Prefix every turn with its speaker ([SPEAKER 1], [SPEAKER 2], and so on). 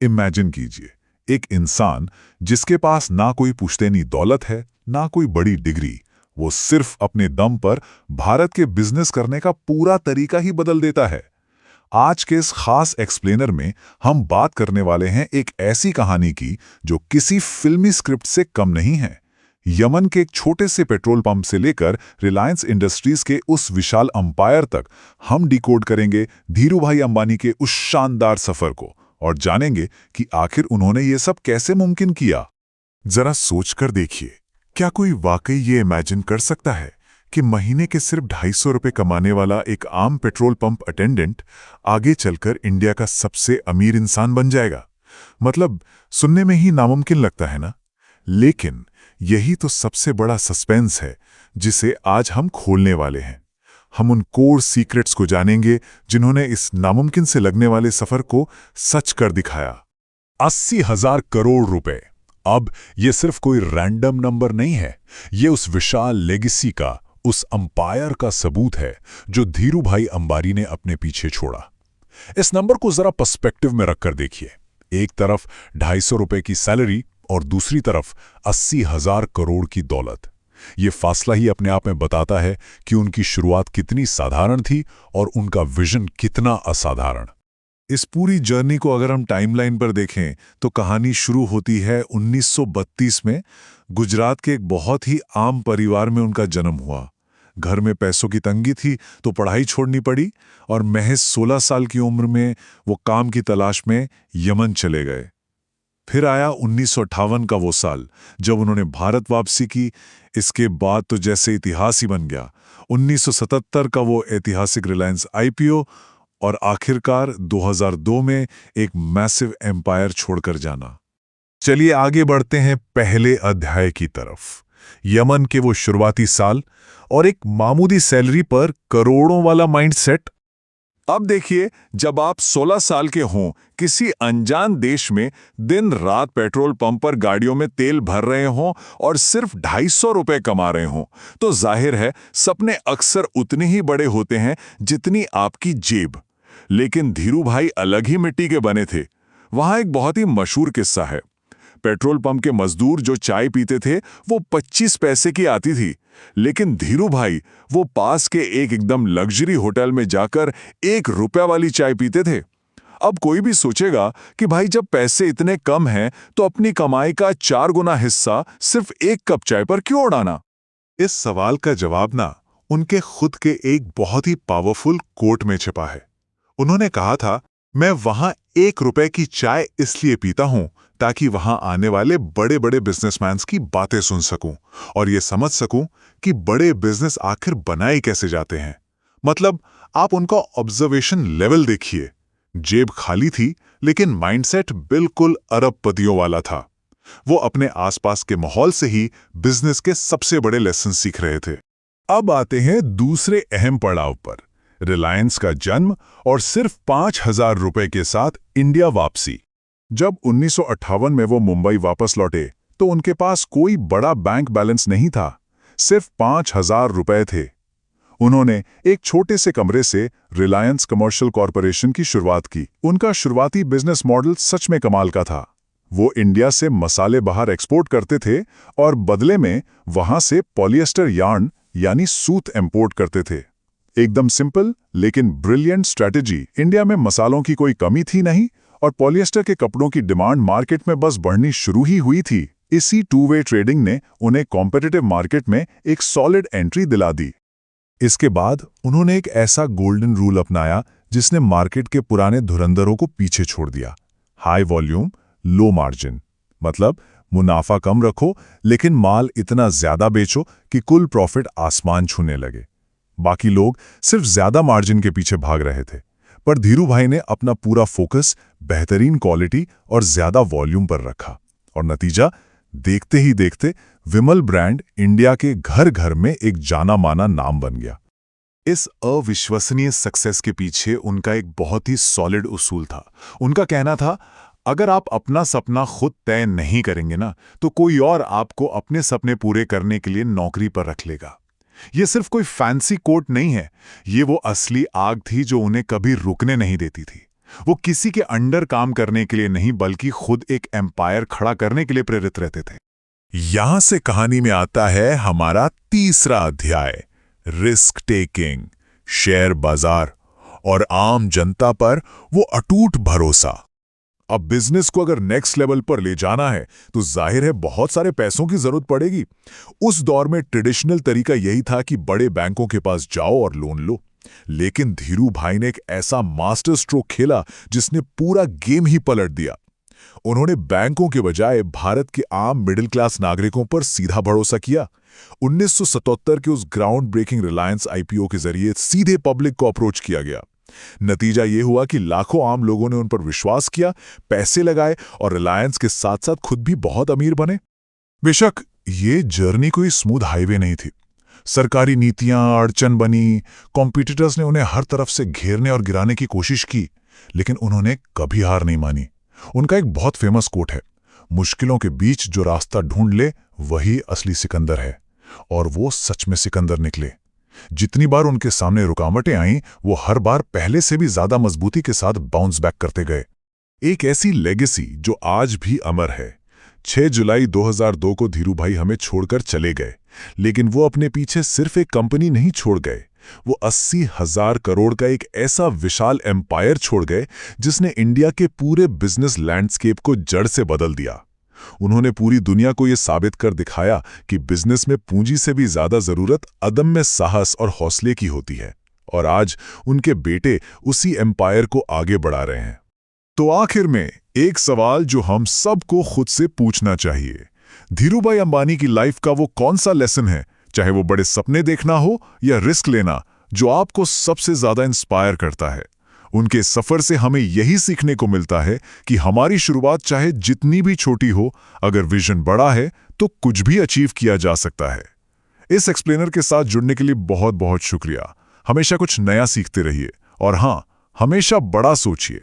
[SPEAKER 1] Imagine कीजिए, एक इंसान जिसके पास ना कोई पुश्तैनी दौलत है, ना कोई बड़ी डिग्री, वो सिर्फ अपने दम पर भारत के बिजनेस करने का पूरा तरीका ही बदल देता है। आज के इस खास एक्सप्लेनर में हम बात करने वाले हैं एक ऐसी कहानी की जो किसी फिल्मी स्क्रिप्ट से कम नहीं है। यमन के एक छोटे से पेट्रोल पंप से लेकर रिलायंस इंडस्ट्रीज के उस विशाल अंपायर तक हम डिकोड करेंगे धीरूभाई अंबानी के उस शानदार सफर को और जानेंगे कि आखिर उन्होंने ये सब कैसे मुमकिन किया। जरा सोचकर देखिए, क्या कोई वाकई ये इमेजिन कर सकता है कि महीने के सिर्फ 250 रुपए कमाने वाला एक आम पेट्रोल पंप अटेंडेंट आगे चलकर इंडिया का सबसे अमीर इंसान बन जाएगा? मतलब सुनने में ही नामुमकिन लगता है ना? लेकिन यही तो सबसे बड़ा सस्पेंस है जिसे आज हम खोलने वाले हैं। हम उन कोर सीक्रेट्स को जानेंगे जिन्होंने इस नामुमकिन से लगने वाले सफर को सच कर दिखाया। 80,000 करोड़ रुपए। अब ये सिर्फ कोई रैंडम नंबर नहीं है, ये उस विशाल लेगेसी का, उस अंपायर का सबूत है जो धीरूभाई अंबानी ने अपने पीछे छोड़ा। इस नंबर को जरा पर्सपेक्टिव में रखकर देखिए। एक तरफ 250 रुपए की सैलरी और दूसरी तरफ 80,000 करोड़ की दौलत। ये फासला ही अपने आप में बताता है कि उनकी शुरुआत कितनी साधारण थी और उनका विजन कितना असाधारण। इस पूरी जर्नी को अगर हम टाइमलाइन पर देखें तो कहानी शुरू होती है 1932 में। गुजरात के एक बहुत ही आम परिवार में उनका जन्म हुआ। घर में पैसों की तंगी थी तो पढ़ाई छोड़नी पड़ी और महज 16 साल की उम्र में वो काम की तलाश में यमन चले गए। फिर आया 1958 का वो साल जब उन्होंने भारत वापसी की। इसके बाद तो जैसे इतिहास ही बन गया। 1977 का वो ऐतिहासिक रिलायंस आईपीओ और आखिरकार 2002 में एक मैसिव एम्पायर छोड़कर जाना। चलिए आगे बढ़ते हैं पहले अध्याय की तरफ। यमन के वो शुरुआती साल और एक मामूली सैलरी पर करोड़ों वाला माइंडसेट। अब देखिए, जब आप 16 साल के हों, किसी अनजान देश में दिन रात पेट्रोल पंप पर गाड़ियों में तेल भर रहे हों और सिर्फ 250 रुपए कमा रहे हों, तो जाहिर है सपने अक्सर उतने ही बड़े होते हैं जितनी आपकी जेब। लेकिन धीरूभाई अलग ही मिट्टी के बने थे। वहां एक बहुत ही मशहूर किस्सा है। पेट्रोल पंप के मजदूर जो चाय पीते थे वो 25 पैसे की आती थी, लेकिन धीरूभाई वो पास के एक एकदम लग्जरी होटल में जाकर 1 रुपया वाली चाय पीते थे। अब कोई भी सोचेगा कि भाई जब पैसे इतने कम हैं तो अपनी कमाई का 4 गुना हिस्सा सिर्फ 1 कप चाय पर क्यों उड़ाना? इस सवाल का जवाब ना उनके खुद के एक बहुत ही पावरफुल कोट में छिपा है। उन्होंने कहा था, मैं वहां 1 रुपए की चाय इसलिए पीता हूं ताकि वहां आने वाले बड़े बड़े बिजनेसमैन की बातें सुन सकूं और ये समझ सकूं कि बड़े बिजनेस आखिर बनाए कैसे जाते हैं। मतलब आप उनका ऑब्जर्वेशन लेवल देखिए। जेब खाली थी लेकिन माइंडसेट बिल्कुल अरबपतियों वाला था। वो अपने आसपास के माहौल से ही बिजनेस के सबसे बड़े लेसन सीख रहे थे। अब आते हैं दूसरे अहम पड़ाव पर, रिलायंस का जन्म और सिर्फ 5,000 रुपए के साथ इंडिया वापसी। जब 1958 में वो मुंबई वापस लौटे तो उनके पास कोई बड़ा बैंक बैलेंस नहीं था, सिर्फ 5,000 रुपए थे। उन्होंने एक छोटे से कमरे से रिलायंस कमर्शियल कॉरपोरेशन की शुरुआत की। उनका शुरुआती बिजनेस मॉडल सच में कमाल का था। वो इंडिया से मसाले बाहर एक्सपोर्ट करते थे और बदले में वहां से पॉलिएस्टर यार्न यानी सूत इंपोर्ट करते थे। एकदम सिंपल लेकिन ब्रिलियंट स्ट्रैटेजी। इंडिया में मसालों की कोई कमी थी नहीं और पॉलिएस्टर के कपड़ों की डिमांड मार्केट में बस बढ़नी शुरू ही हुई थी। इसी 2-वे ट्रेडिंग ने उन्हें कॉम्पिटिटिव मार्केट में एक सॉलिड एंट्री दिला दी। इसके बाद उन्होंने एक ऐसा गोल्डन रूल अपनाया जिसने मार्केट के पुराने धुरंधरों को पीछे छोड़ दिया। High volume, low margin. मतलब मुनाफा कम रखो लेकिन माल इतना ज्यादा बेचो कि कुल प्रॉफिट आसमान छूने लगे। बाकी लोग सिर्फ ज्यादा मार्जिन के पीछे भाग रहे थे, पर धीरूभाई ने अपना पूरा फोकस बेहतरीन क्वालिटी और ज्यादा वॉल्यूम पर रखा और नतीजा देखते ही देखते विमल ब्रांड इंडिया के घर घर में एक जाना माना नाम बन गया। इस अविश्वसनीय सक्सेस के पीछे उनका एक बहुत ही सॉलिड उसूल था। उनका कहना था, अगर आप अपना सपना खुद तय नहीं करेंगे ना तो कोई और आपको अपने सपने पूरे करने के लिए नौकरी पर रख लेगा। ये सिर्फ कोई फैंसी कोट नहीं है, ये वो असली आग थी जो उन्हें कभी रुकने नहीं देती थी। वो किसी के अंडर काम करने के लिए नहीं बल्कि खुद एक एम्पायर खड़ा करने के लिए प्रेरित रहते थे। यहां से कहानी में आता है हमारा तीसरा अध्याय, रिस्क टेकिंग, शेयर बाजार और आम जनता पर वो अटूट भरोसा। अब बिजनेस को अगर नेक्स्ट लेवल पर ले जाना है तो जाहिर है बहुत सारे पैसों की जरूरत पड़ेगी। उस दौर में ट्रेडिशनल तरीका यही था कि बड़े बैंकों के पास जाओ और लोन लो, लेकिन धीरू भाई ने एक ऐसा मास्टर स्ट्रोक खेला जिसने पूरा गेम ही पलट दिया। उन्होंने बैंकों के बजाय भारत के आम मिडिल क्लास नागरिकों पर सीधा भरोसा किया। 1977 के उस ग्राउंड ब्रेकिंग रिलायंस आईपीओ के जरिए सीधे पब्लिक को अप्रोच किया गया। नतीजा यह हुआ कि लाखों आम लोगों ने उन पर विश्वास किया, पैसे लगाए और रिलायंस के साथ साथ खुद भी बहुत अमीर बने। बेशक ये जर्नी कोई स्मूथ हाईवे नहीं थी। सरकारी नीतियां अड़चन बनी, कॉम्पिटिटर्स ने उन्हें हर तरफ से घेरने और गिराने की कोशिश की, लेकिन उन्होंने कभी हार नहीं मानी। उनका एक बहुत फेमस कोट है, मुश्किलों के बीच जो रास्ता ढूंढ ले वही असली सिकंदर है। और वो सच में सिकंदर निकले। जितनी बार उनके सामने रुकावटें आईं, वो हर बार पहले से भी ज्यादा मजबूती के साथ बाउंस बैक करते गए। एक ऐसी लेगेसी जो आज भी अमर है। 6 जुलाई 2002 को धीरू भाई हमें छोड़कर चले गए, लेकिन वो अपने पीछे सिर्फ एक कंपनी नहीं छोड़ गए, वो 80,000 करोड़ का एक ऐसा विशाल एम्पायर छोड़ गए जिसने इंडिया के पूरे बिजनेस लैंडस्केप को जड़ से बदल दिया। उन्होंने पूरी दुनिया को यह साबित कर दिखाया कि बिजनेस में पूंजी से भी ज्यादा जरूरत अदम्य साहस और हौसले की होती है। और आज उनके बेटे उसी एम्पायर को आगे बढ़ा रहे हैं। तो आखिर में एक सवाल जो हम सबको खुद से पूछना चाहिए, धीरूभाई अंबानी की लाइफ का वो कौन सा लेसन है, चाहे वो बड़े सपने देखना हो या रिस्क लेना, जो आपको सबसे ज्यादा इंस्पायर करता है? उनके सफर से हमें यही सीखने को मिलता है कि हमारी शुरुआत चाहे जितनी भी छोटी हो, अगर विजन बड़ा है तो कुछ भी अचीव किया जा सकता है। इस एक्सप्लेनर के साथ जुड़ने के लिए बहुत बहुत शुक्रिया। हमेशा कुछ नया सीखते रहिए और हाँ, हमेशा बड़ा सोचिए।